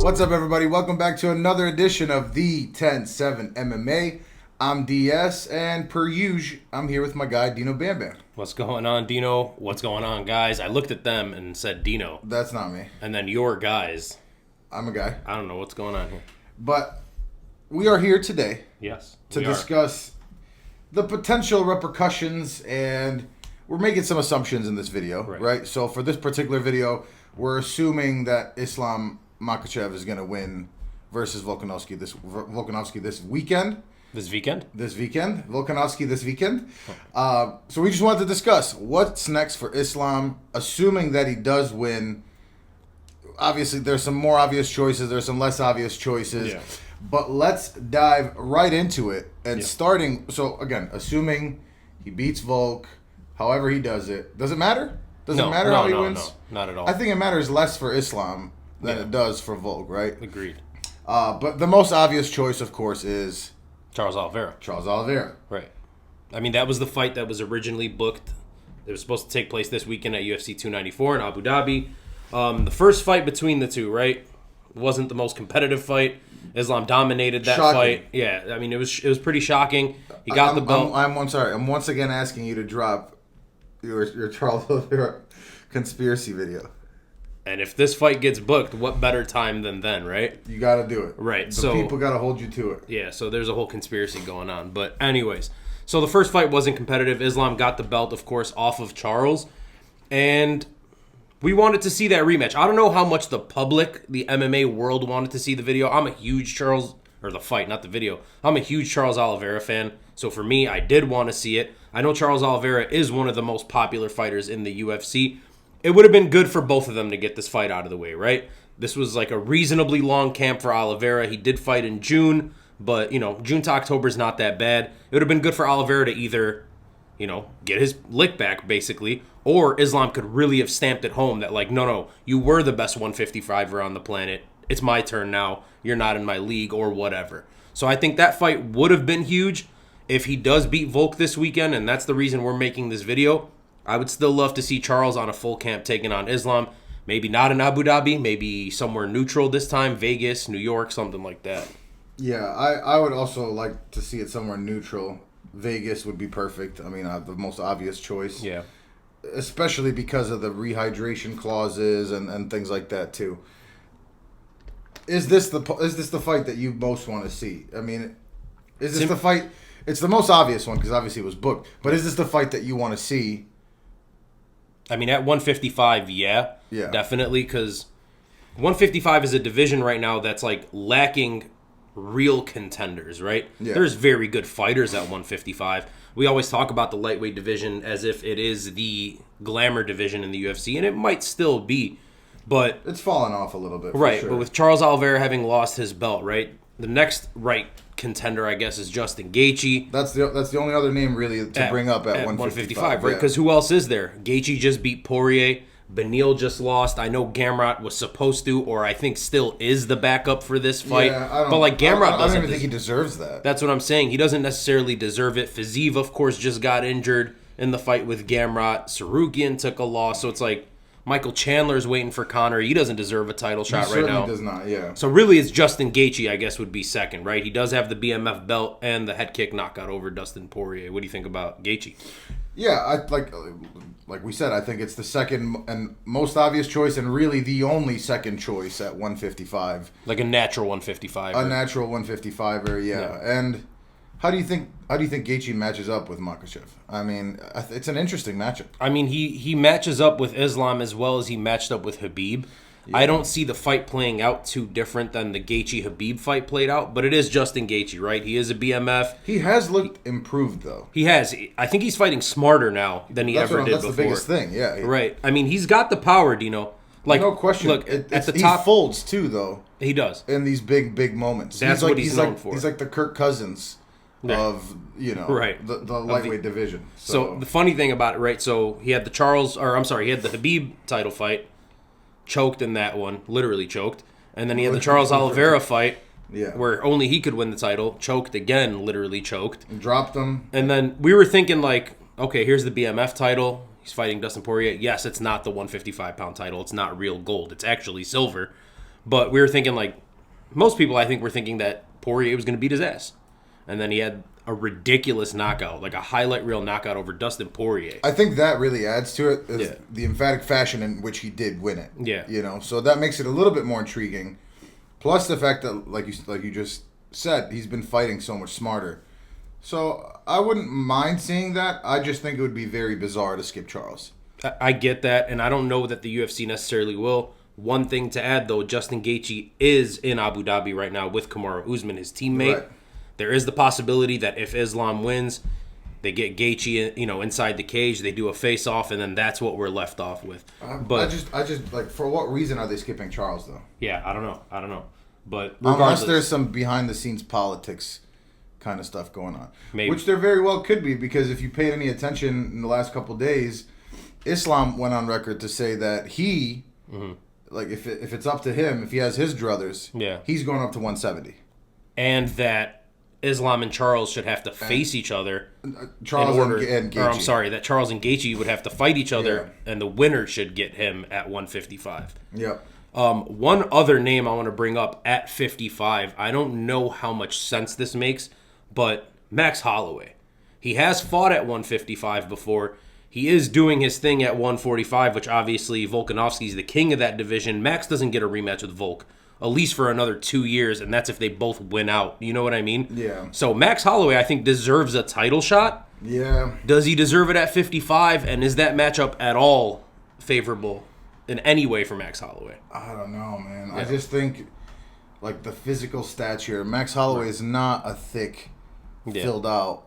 What's up, everybody? Welcome back to another edition of the 10-7 MMA. I'm DS, and per usual, I'm here with my guy, Dino Bam Bam. What's going on, Dino? What's going on, guys? I looked at them and said Dino. That's not me. And then your guys. I'm a guy. I don't know what's going on here. But we are here today to discuss the potential repercussions, and we're making some assumptions in this video, right? So for this particular video, we're assuming that Islam Makhachev is going to win versus Volkanovski this weekend. This weekend? Volkanovski this weekend. So we just wanted to discuss what's next for Islam, assuming that he does win. Obviously, there's some more obvious choices. There's some less obvious choices. Yeah. But let's dive right into it. And starting, so again, assuming he beats Volk, however he does it. Does it matter? Does it matter how he wins? No, not at all. I think it matters less for Islam than it does for Volk, right? Agreed. But the most obvious choice, of course, is Charles Oliveira. Right. I mean, that was the fight that was originally booked. It was supposed to take place this weekend at UFC 294 in Abu Dhabi. The first fight between the two, right, wasn't the most competitive fight. Islam dominated that fight. Yeah, I mean, it was pretty shocking. He got the belt. I'm once again asking you to drop your Charles Oliveira conspiracy video. And if this fight gets booked, what better time than then, right? You got to do it. Right. The people got to hold you to it. Yeah, so there's a whole conspiracy going on. But anyways, so the first fight wasn't competitive. Islam got the belt, of course, off of Charles. And we wanted to see that rematch. I don't know how much the public, the MMA world, wanted to see the video. I'm a huge the fight, not the video. I'm a huge Charles Oliveira fan. So for me, I did want to see it. I know Charles Oliveira is one of the most popular fighters in the UFC. It would have been good for both of them to get this fight out of the way, right? This was like a reasonably long camp for Oliveira. He did fight in June, but, June to October is not that bad. It would have been good for Oliveira to either, get his lick back, basically, or Islam could really have stamped it home that, like, no, you were the best 155er on the planet. It's my turn now. You're not in my league or whatever. So I think that fight would have been huge if he does beat Volk this weekend, and that's the reason we're making this video. I would still love to see Charles on a full camp taking on Islam. Maybe not in Abu Dhabi, maybe somewhere neutral this time, Vegas, New York, something like that. Yeah, I would also like to see it somewhere neutral. Vegas would be perfect. I mean, the most obvious choice. Yeah. Especially because of the rehydration clauses and things like that too. Is this the fight that you most want to see? I mean, is this the fight? It's the most obvious one because obviously it was booked. But is this the fight that you want to see? I mean, at 155, yeah. Definitely, because 155 is a division right now that's like lacking real contenders, right? Yeah. There's very good fighters at 155. We always talk about the lightweight division as if it is the glamour division in the UFC, and it might still be, but it's fallen off a little bit, right? Sure. But with Charles Oliveira having lost his belt, right? The next right contender, I guess, is Justin Gaethje. That's the only other name really to bring up at 155, right? Because who else is there? Gaethje just beat Poirier. Beneil just lost. I know Gamrot was supposed to, or I think still is the backup for this fight. Yeah, but like Gamrot I don't even think he deserves that. That's what I'm saying. He doesn't necessarily deserve it. Fiziev, of course, just got injured in the fight with Gamrot. Sarukian took a loss, so it's like Michael Chandler's waiting for Conor. He doesn't deserve a title shot right now. He does not, yeah. So really it's Justin Gaethje, I guess, would be second, right? He does have the BMF belt and the head kick knockout over Dustin Poirier. What do you think about Gaethje? Yeah, I like we said, I think it's the second and most obvious choice and really the only second choice at 155. Like a natural 155. A natural 155er, yeah. And How do you think Gaethje matches up with Makhachev? I mean, it's an interesting matchup. I mean, he matches up with Islam as well as he matched up with Khabib. Yeah. I don't see the fight playing out too different than the Gaethje-Khabib fight played out, but it is Justin Gaethje, right? He is a BMF. He has looked improved, though. He has. I think he's fighting smarter now than he ever did before. That's the biggest thing, yeah. Right. I mean, he's got the power, Dino. Like, no question. Look, at the top, he folds, too, though. He does. In these big moments. That's what he's known for. He's like the Kirk Cousins of, right. the lightweight division. So the funny thing about it, right, so he had the he had the Khabib title fight, choked in that one, literally choked, and then he had the Charles Oliveira fight, where only he could win the title, choked again, literally choked. And dropped him. And then we were thinking, like, okay, here's the BMF title, he's fighting Dustin Poirier. Yes, it's not the 155-pound title, it's not real gold, it's actually silver. But we were thinking, like, most people, I think, were thinking that Poirier was going to beat his ass. And then he had a ridiculous knockout, like a highlight reel knockout over Dustin Poirier. I think that really adds to it, is the emphatic fashion in which he did win it. Yeah. You know, so that makes it a little bit more intriguing. Plus the fact that, like you just said, he's been fighting so much smarter. So I wouldn't mind seeing that. I just think it would be very bizarre to skip Charles. I get that, and I don't know that the UFC necessarily will. One thing to add, though, Justin Gaethje is in Abu Dhabi right now with Kamaru Usman, his teammate. Right. There is the possibility that if Islam wins, they get Gaethje, inside the cage, they do a face-off, and then that's what we're left off with. But I just like, for what reason are they skipping Charles though? yeah, I don't know. But regardless, Unless there's some behind-the-scenes politics kind of stuff going on, maybe. Which there very well could be, because if you paid any attention in the last couple of days, Islam went on record to say that he, like, if it's up to him, if he has his druthers, he's going up to 170, and that Islam and Charles should have to face each other. Charles and Gaethje. Or I'm sorry, that Charles and Gaethje would have to fight each other, and the winner should get him at 155. Yep. One other name I want to bring up at 55, I don't know how much sense this makes, but Max Holloway. He has fought at 155 before. He is doing his thing at 145, which obviously Volkanovski's the king of that division. Max doesn't get a rematch with Volk, at least for another 2 years, and that's if they both win out. You know what I mean? Yeah. So Max Holloway, I think, deserves a title shot. Yeah. Does he deserve it at 55? And is that matchup at all favorable in any way for Max Holloway? I don't know, man. Yeah. I just think, like, the physical stature, Max Holloway is not a thick, filled out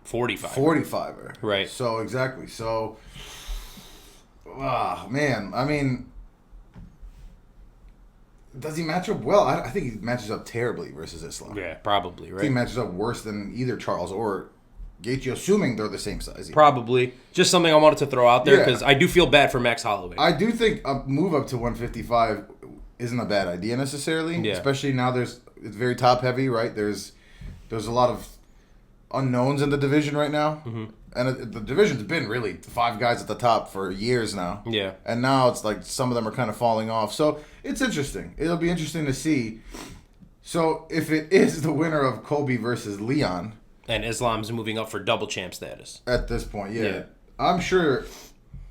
45er. Right. So, exactly. So, man, I mean, does he match up well? I think he matches up terribly versus Islam. Yeah, probably, right? I think he matches up worse than either Charles or Gaethje, assuming they're the same size. Probably. Just something I wanted to throw out there, because I do feel bad for Max Holloway. I do think a move up to 155 isn't a bad idea necessarily, especially now it's very top heavy, right? There's a lot of unknowns in the division right now. And the division's been really 5 guys at the top for years now. Yeah. And now it's like some of them are kind of falling off. So it's interesting. It'll be interesting to see. So if it is the winner of Colby versus Leon, and Islam's moving up for double champ status at this point, I'm sure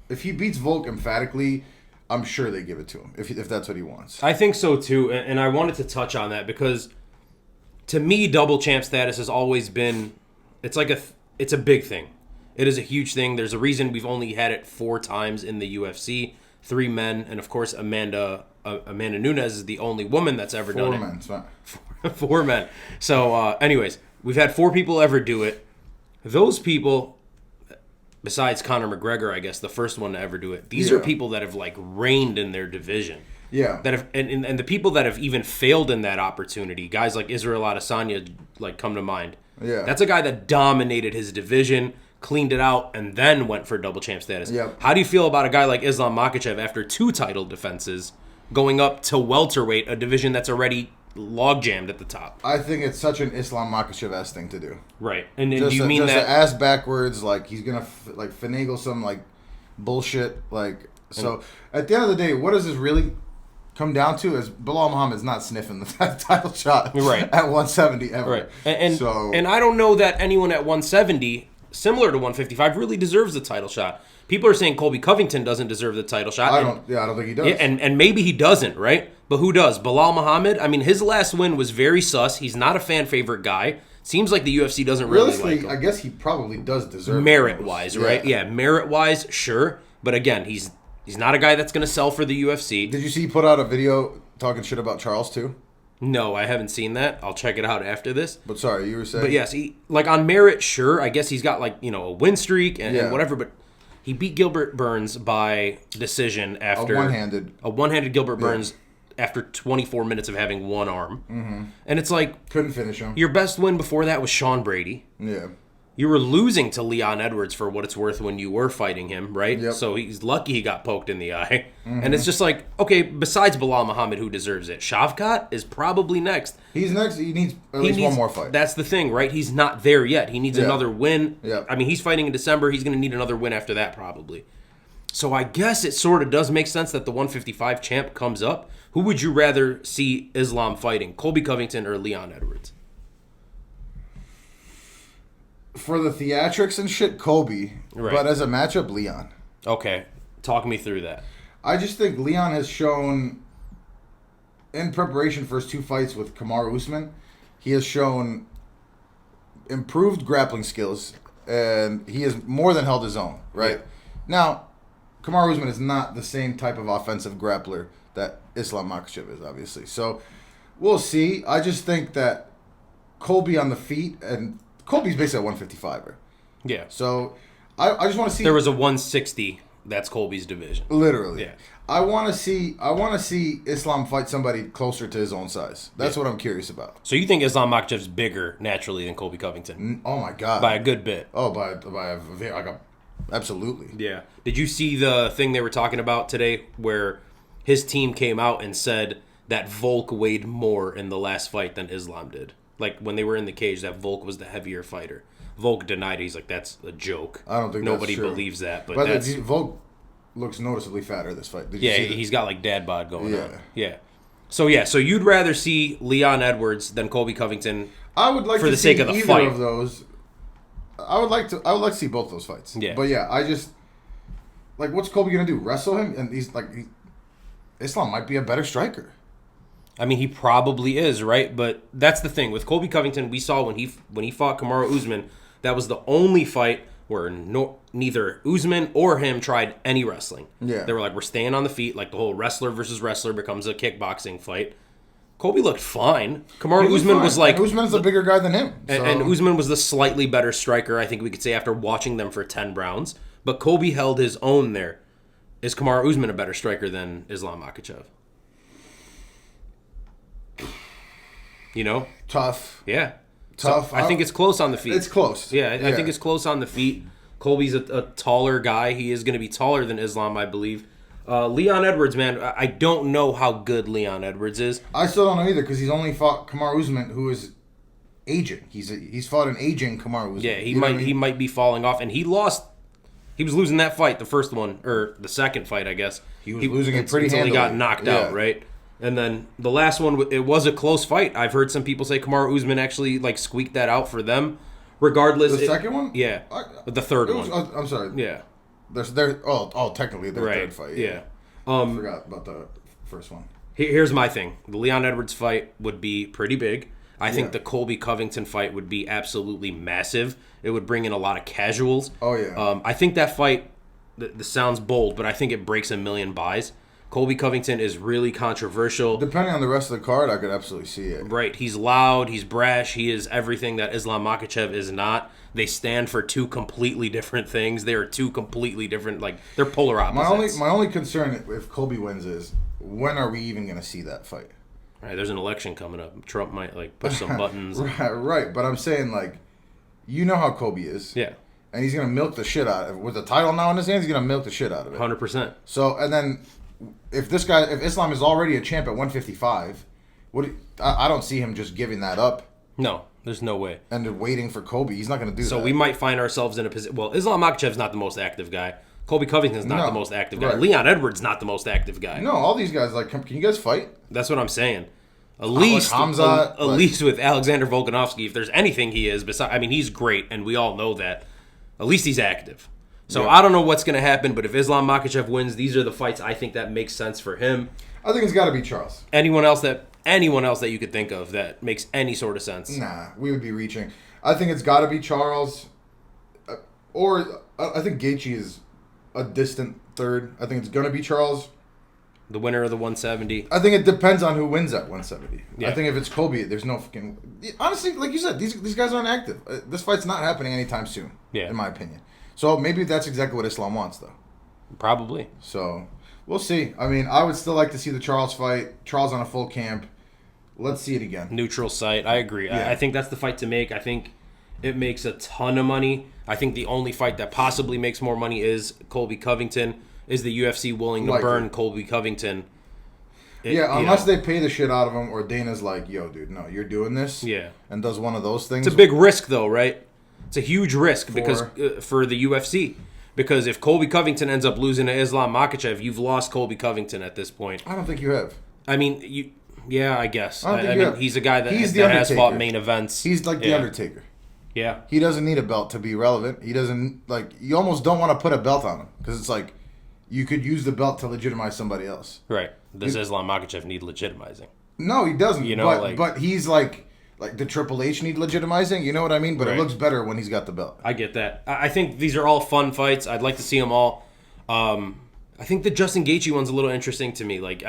if he beats Volk emphatically, I'm sure they give it to him if that's what he wants. I think so too, and I wanted to touch on that because to me, double champ status has always been, it's a big thing. It is a huge thing. There's a reason we've only had it 4 times in the UFC, 3 men, and of course Amanda Nunes is the only woman that's ever done it. 4 men, it's fine. 4 men. So, anyways, we've had 4 people ever do it. Those people, besides Conor McGregor, I guess, the first one to ever do it, these are people that have, like, reigned in their division. Yeah. That have, and the people that have even failed in that opportunity, guys like Israel Adesanya, like, come to mind. Yeah. That's a guy that dominated his division, cleaned it out, and then went for double champ status. Yep. How do you feel about a guy like Islam Makhachev after 2 title defenses going up to welterweight, a division that's already log jammed at the top? I think it's such an Islam Makhachev-esque thing to do. Right. And do you mean just that ass backwards, like he's gonna finagle some like bullshit, like so. At the end of the day, what does this really come down to? Is Bilal Muhammad's not sniffing the title shot right at 170 ever. Right. And I don't know that anyone at 170, similar to 155, really deserves the title shot. People are saying Colby Covington doesn't deserve the title shot. I don't think he does. Yeah, and maybe he doesn't, right? But who does? Bilal Muhammad? I mean, his last win was very sus. He's not a fan favorite guy. Seems like the UFC doesn't really like him. I guess he probably does deserve merit-wise, right? Yeah, merit-wise, sure. But again, he's not a guy that's going to sell for the UFC. Did you see he put out a video talking shit about Charles too? No, I haven't seen that. I'll check it out after this. But sorry, you were saying. But yes, like on merit, sure. I guess he's got like, a win streak and whatever, but he beat Gilbert Burns by decision after a one-handed Gilbert Burns after 24 minutes of having one arm. Mm-hmm. And it's like couldn't finish him. Your best win before that was Sean Brady. Yeah. You were losing to Leon Edwards for what it's worth when you were fighting him, right? Yep. So he's lucky he got poked in the eye. Mm-hmm. And it's just like, okay, besides Bilal Muhammad, who deserves it? Shavkat is probably next. He's next. He needs at least one more fight. That's the thing, right? He's not there yet. He needs another win. Yeah. I mean, he's fighting in December. He's going to need another win after that, probably. So I guess it sort of does make sense that the 155 champ comes up. Who would you rather see Islam fighting, Colby Covington or Leon Edwards? For the theatrics and shit, Colby. Right. But as a matchup, Leon. Okay, talk me through that. I just think Leon has shown, in preparation for his 2 fights with Kamaru Usman, he has shown improved grappling skills, and he has more than held his own, right? Yeah. Now, Kamaru Usman is not the same type of offensive grappler that Islam Makhachev is, obviously. So, we'll see. I just think that Colby on the feet, and Colby's basically at 155er. Yeah. So, I just want to see... There was a 160. That's Colby's division. Literally. Yeah. I want to see Islam fight somebody closer to his own size. That's what I'm curious about. So you think Islam Makhachev's bigger naturally than Colby Covington? Oh my god. By a good bit. Oh, by absolutely. Yeah. Did you see the thing they were talking about today where his team came out and said that Volk weighed more in the last fight than Islam did? Like when they were in the cage, that Volk was the heavier fighter. Volk denied it. He's like, that's a joke. I don't think nobody that's true. believes that. But that's... Volk looks noticeably fatter this fight. Did you see he's got like dad bod going Yeah. on. Yeah. So you'd rather see Leon Edwards than Colby Covington. I would like for to the see sake of the either fight. of those. I would like to see both those fights. Yeah. But yeah, I just like what's Colby gonna do? Wrestle him? And Islam might be a better striker. I mean, he probably is, right? But that's the thing with Colby Covington. We saw when he fought Kamaru Usman, that was the only fight where neither Usman or him tried any wrestling. Yeah. They were like, we're staying on the feet, like the whole wrestler versus wrestler becomes a kickboxing fight. Colby looked fine. Kamaru Usman was like... And Usman's a bigger guy than him. So. And Usman was the slightly better striker, I think we could say, after watching them for 10 rounds. But Colby held his own there. Is Kamaru Usman a better striker than Islam Makhachev? You know? Tough. Yeah. Tough. So I think it's close on the feet. It's close. Yeah, I think it's close on the feet. Colby's a taller guy. He is going to be taller than Islam, I believe. Leon Edwards, man, I don't know how good Leon Edwards is. I still don't know either because he's only fought Kamaru Usman, who is aging. He's fought an aging Kamaru Usman. Yeah, he might be falling off, and he lost. He was losing that fight, the first one or the second fight, I guess. He was losing it pretty until handily. he got knocked out, right? And then the last one, it was a close fight. I've heard some people say Kamaru Usman actually like squeaked that out for them. Regardless, the second one, yeah, the third one. I'm sorry, yeah. There's technically their third fight. Yeah. I forgot about the first one. Here's my thing: the Leon Edwards fight would be pretty big. I think the Colby Covington fight would be absolutely massive. It would bring in a lot of casuals. Oh yeah. I think that fight. This sounds bold, but I think it breaks 1 million buys. Colby Covington is really controversial. Depending on the rest of the card, I could absolutely see it. Right. He's loud. He's brash. He is everything that Islam Makhachev is not. They stand for two completely different things. They are two completely different, like, they're polar opposites. My only concern if Colby wins is, when are we even going to see that fight? Right. There's an election coming up. Trump might, like, push some buttons. Right. But I'm saying, like, you know how Colby is. Yeah. And he's going to milk the shit out of it. With the title now in his hands, he's going to milk the shit out of it. 100%. So, and then... If Islam is already a champ at 155, I don't see him just giving that up. No, there's no way. And waiting for Colby. He's not going to do that. So we might find ourselves in a position... Well, Islam Makhachev's not the most active guy. Colby Covington's not the most active guy. Right. Leon Edwards not the most active guy. No, all these guys, like, can you guys fight? That's what I'm saying. At least with Alexander Volkanovski, if there's anything he is, besides, I mean, he's great, and we all know that. At least he's active. So I don't know what's going to happen, but if Islam Makhachev wins, these are the fights I think that makes sense for him. I think it's got to be Charles. Anyone else that you could think of that makes any sort of sense? Nah, we would be reaching. I think it's got to be Charles, or I think Gaethje is a distant third. I think it's going to be Charles. The winner of the 170. I think it depends on who wins at 170. Yeah. I think if it's Colby, there's no fucking... Honestly, like you said, these guys aren't active. This fight's not happening anytime soon, in my opinion. So maybe that's exactly what Islam wants, though. Probably. So we'll see. I mean, I would still like to see the Charles fight. Charles on a full camp. Let's see it again. Neutral site. I agree. Yeah. I think that's the fight to make. I think it makes a ton of money. I think the only fight that possibly makes more money is Colby Covington. Is the UFC willing to burn Colby Covington? Unless they pay the shit out of him, or Dana's like, yo, dude, no, you're doing this. Yeah. And does one of those things. It's a big risk, though, right? It's a huge risk because for the UFC. Because if Colby Covington ends up losing to Islam Makhachev, you've lost Colby Covington at this point. I don't think you have. I mean, yeah, I guess. I mean, have. he's a guy that He's has fought main events. He's like the Undertaker. Yeah. He doesn't need a belt to be relevant. He doesn't, like, you almost don't want to put a belt on him. Because it's like, you could use the belt to legitimize somebody else. Right. Does Islam Makhachev need legitimizing? No, he doesn't. You know, but he's like the Triple H need legitimizing. You know what I mean? But it looks better when he's got the belt. I get that. I think these are all fun fights. I'd like to see them all. I think the Justin Gaethje one's a little interesting to me. Like,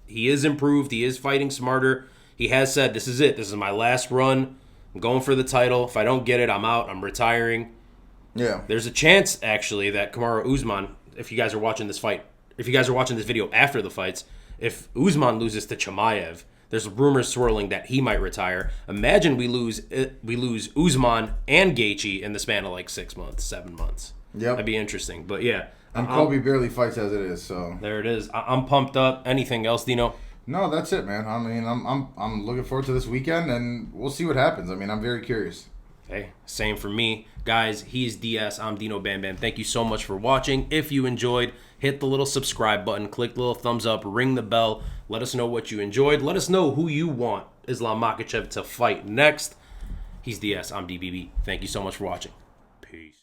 he is improved. He is fighting smarter. He has said, this is it. This is my last run. I'm going for the title. If I don't get it, I'm out. I'm retiring. Yeah. There's a chance, actually, that Kamaru Usman, if you guys are watching this fight, if you guys are watching this video after the fights, if Usman loses to Chimaev, there's rumors swirling that he might retire. Imagine we lose Usman and Gaethje in the span of like 6 months, 7 months. Yep. That'd be interesting. But yeah. And Colby barely fights as it is, so There it is. I'm pumped up. Anything else, Dino? no, that's it, man. I mean, I'm looking forward to this weekend, and we'll see what happens. I mean, I'm very curious. Hey, same for me. Guys, he's DS. I'm Dino Bam Bam. Thank you so much for watching. If you enjoyed, hit the little subscribe button, click the little thumbs up, ring the bell. Let us know what you enjoyed. Let us know who you want Islam Makhachev to fight next. He's DS. I'm DBB. Thank you so much for watching. Peace.